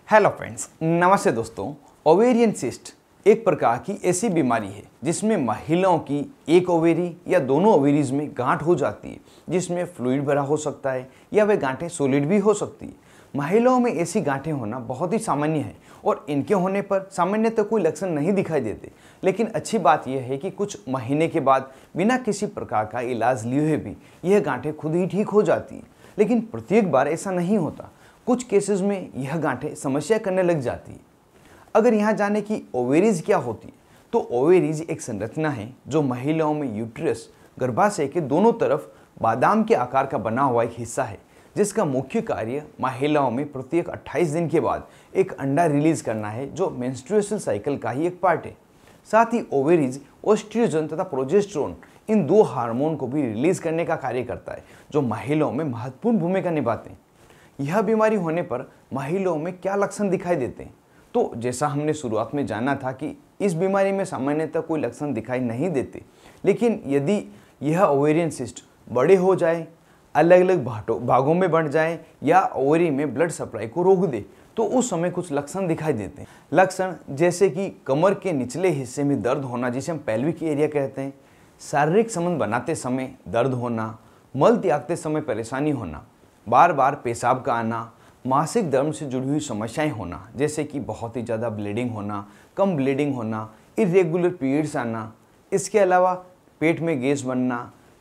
Hello friends, नमस्ते दोस्तों। Ovarian cyst एक प्रकार की ऐसी बीमारी है जिसमें महिलाओं की एक ओवेरी या दोनों ओवेरीज में गांठ हो जाती है, जिसमें फ्लूइड भरा हो सकता है या वे गांठें सॉलिड भी हो सकती है। महिलाओं में ऐसी गांठें होना बहुत ही सामान्य है और इनके होने पर सामान्यतः कोई लक्षण नहीं दिखाई देते। लेकिन अच्छी बात यह है कि कुछ महीने के बाद बिना किसी प्रकार का इलाज लिए हुए भी यह गांठें खुद ही ठीक हो जाती है। लेकिन प्रत्येक बार ऐसा नहीं होता, कुछ केसेस में यह गांठें समस्या करने लग जाती है। अगर यहाँ जाने की ओवेरीज क्या होती है, तो ओवेरीज एक संरचना है जो महिलाओं में यूट्रस गर्भाशय के दोनों तरफ बादाम के आकार का बना हुआ एक हिस्सा है, जिसका मुख्य कार्य महिलाओं में प्रत्येक 28 दिन के बाद एक अंडा रिलीज करना है, जो मेंस्ट्रुएशन साइकिल का ही एक पार्ट है। साथ ही ओवेरीज एस्ट्रोजन तथा प्रोजेस्टेरोन इन दो हार्मोन को भी रिलीज करने का कार्य करता है, जो महिलाओं में महत्वपूर्ण भूमिका निभाते हैं। यह बीमारी होने पर महिलाओं में क्या लक्षण दिखाई देते हैं? तो जैसा हमने शुरुआत में जाना था कि इस बीमारी में सामान्यतः कोई लक्षण दिखाई नहीं देते, लेकिन यदि यह ओवेरियन सिस्ट बड़े हो जाए, अलग अलग भागों में बढ़ जाए या ओवरी में ब्लड सप्लाई को रोक दे, तो उस समय कुछ लक्षण दिखाई देते हैं। लक्षण जैसे कि कमर के निचले हिस्से में दर्द होना, जिसे हम पेल्विक एरिया कहते हैं, शारीरिक संबंध बनाते समय दर्द होना, मल त्यागते समय परेशानी होना, बार बार पेशाब का आना, मासिक धर्म से जुड़ी हुई समस्याएं होना, जैसे कि बहुत ही ज़्यादा ब्लीडिंग होना, कम ब्लीडिंग होना, इरेगुलर पीरियड्स आना, इसके अलावा पेट में गैस बनना,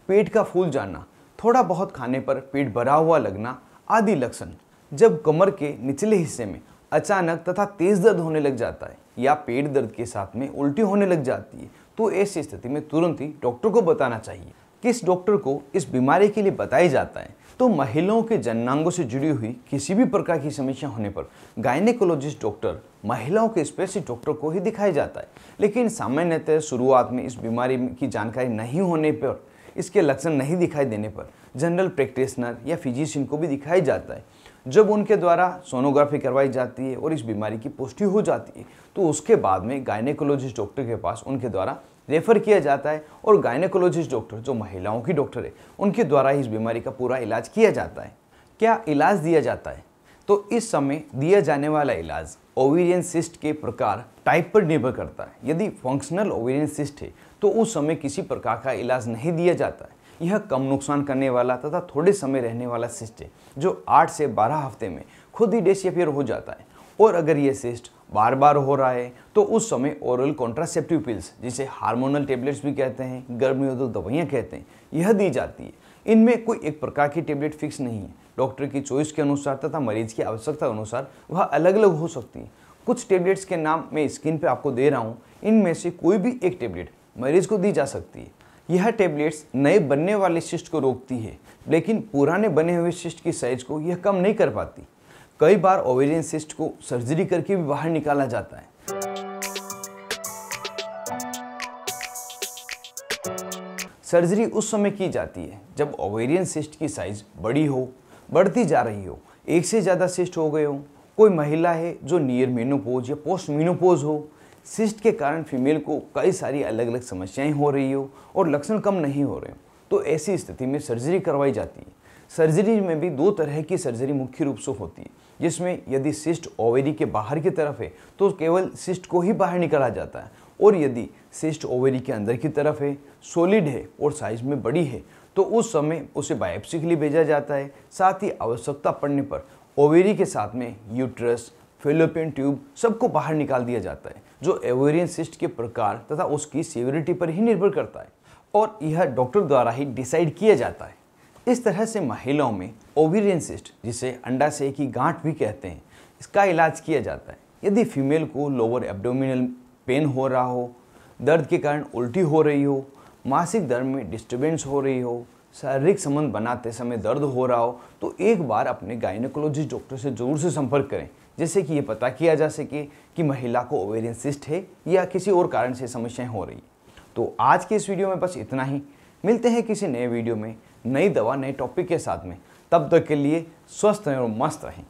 पेट का फूल जाना, थोड़ा बहुत खाने पर पेट भरा हुआ लगना आदि लक्षण। जब कमर के निचले हिस्से में अचानक तथा तेज दर्द होने लग जाता है या पेट दर्द के साथ में उल्टी होने लग जाती है, तो ऐसी स्थिति में तुरंत ही डॉक्टर को बताना चाहिए। किस डॉक्टर को इस बीमारी के लिए बताया जाता है? तो महिलाओं के जननांगों से जुड़ी हुई किसी भी प्रकार की समस्या होने पर गायनेकोलॉजिस्ट डॉक्टर महिलाओं के स्पेशलिस्ट डॉक्टर को ही दिखाया जाता है। लेकिन सामान्यतः शुरुआत में इस बीमारी की जानकारी नहीं होने पर, इसके लक्षण नहीं दिखाई देने पर जनरल प्रैक्टिशनर या फिजिशियन को भी दिखाया जाता है। जब उनके द्वारा सोनोग्राफी करवाई जाती है और इस बीमारी की पुष्टि हो जाती है, तो उसके बाद में गायनेकोलॉजिस्ट डॉक्टर के पास उनके द्वारा रेफर किया जाता है और गायनेकोलॉजिस्ट डॉक्टर जो महिलाओं की डॉक्टर है, उनके द्वारा इस बीमारी का पूरा इलाज किया जाता है। क्या इलाज दिया जाता है? तो इस समय दिया जाने वाला इलाज ओवेरियन सिस्ट के प्रकार टाइप पर निर्भर करता है। यदि फंक्शनल ओवेरियन सिस्ट है तो उस समय किसी प्रकार का इलाज नहीं दिया जाता है। यह कम नुकसान करने वाला तथा थोड़े समय रहने वाला सिस्ट है, जो 8 से 12 हफ्ते में खुद ही डिसअपीयर हो जाता है। और अगर यह सिस्ट बार बार हो रहा है तो उस समय ओरल कॉन्ट्रासेप्टिव पिल्स, जिसे हार्मोनल टेबलेट्स भी कहते हैं, गर्भनिरोधक दवाइयाँ कहते हैं, यह दी जाती है। इनमें कोई एक प्रकार की टेबलेट फिक्स नहीं है। डॉक्टर की चॉइस के अनुसार तथा मरीज की आवश्यकता अनुसार वह अलग अलग हो सकती है। कुछ टेबलेट्स के नाम मैं स्क्रीन पे आपको दे रहा हूँ, इनमें से कोई भी एक टेबलेट मरीज को दी जा सकती है। यह टेबलेट्स नए बनने वाले सिस्ट को रोकती है, लेकिन पुराने बने हुए सिस्ट की साइज को यह कम नहीं कर पाती। कई बार ओवेरियन सिस्ट को सर्जरी करके भी बाहर निकाला जाता है। सर्जरी उस समय की जाती है जब ओवेरियन सिस्ट की साइज बड़ी हो, बढ़ती जा रही हो, एक से ज़्यादा सिस्ट हो गए हो, कोई महिला है जो नियर मेनोपॉज या पोस्ट मेनोपॉज हो, सिस्ट के कारण फीमेल को कई सारी अलग अलग समस्याएं हो रही हो और लक्षण कम नहीं हो रहे हो, तो ऐसी स्थिति में सर्जरी करवाई जाती है। सर्जरी में भी 2 तरह की सर्जरी मुख्य रूप से होती है, जिसमें यदि सिस्ट ओवेरी के बाहर की तरफ है तो केवल सिस्ट को ही बाहर निकाला जाता है, और यदि सिस्ट ओवेरी के अंदर की तरफ है, सॉलिड है और साइज में बड़ी है, तो उस समय उसे बायोप्सी के लिए भेजा जाता है। साथ ही आवश्यकता पड़ने पर ओवेरी के साथ में यूट्रस, फैलोपियन ट्यूब सबको बाहर निकाल दिया जाता है, जो ओवेरियन सिस्ट के प्रकार तथा उसकी सीवियरिटी पर ही निर्भर करता है और यह डॉक्टर द्वारा ही डिसाइड किया जाता है। इस तरह से महिलाओं में ओवेरियन सिस्ट, जिसे अंडाशय की गांठ भी कहते हैं, इसका इलाज किया जाता है। यदि फीमेल को लोअर एब्डोमिनल पेन हो रहा हो, दर्द के कारण उल्टी हो रही हो, मासिक धर्म में डिस्टर्बेंस हो रही हो, शारीरिक संबंध बनाते समय दर्द हो रहा हो, तो एक बार अपने गायनेकोलॉजिस्ट डॉक्टर से जरूर से संपर्क करें, जिससे कि ये पता किया जा सके कि महिला को ओवेरियन सिस्ट है या किसी और कारण से समस्याएं हो रही। तो आज के इस वीडियो में बस इतना ही। मिलते हैं किसी नए वीडियो में, नई दवा, नए टॉपिक के साथ में। तब तक के लिए स्वस्थ रहें और मस्त रहें।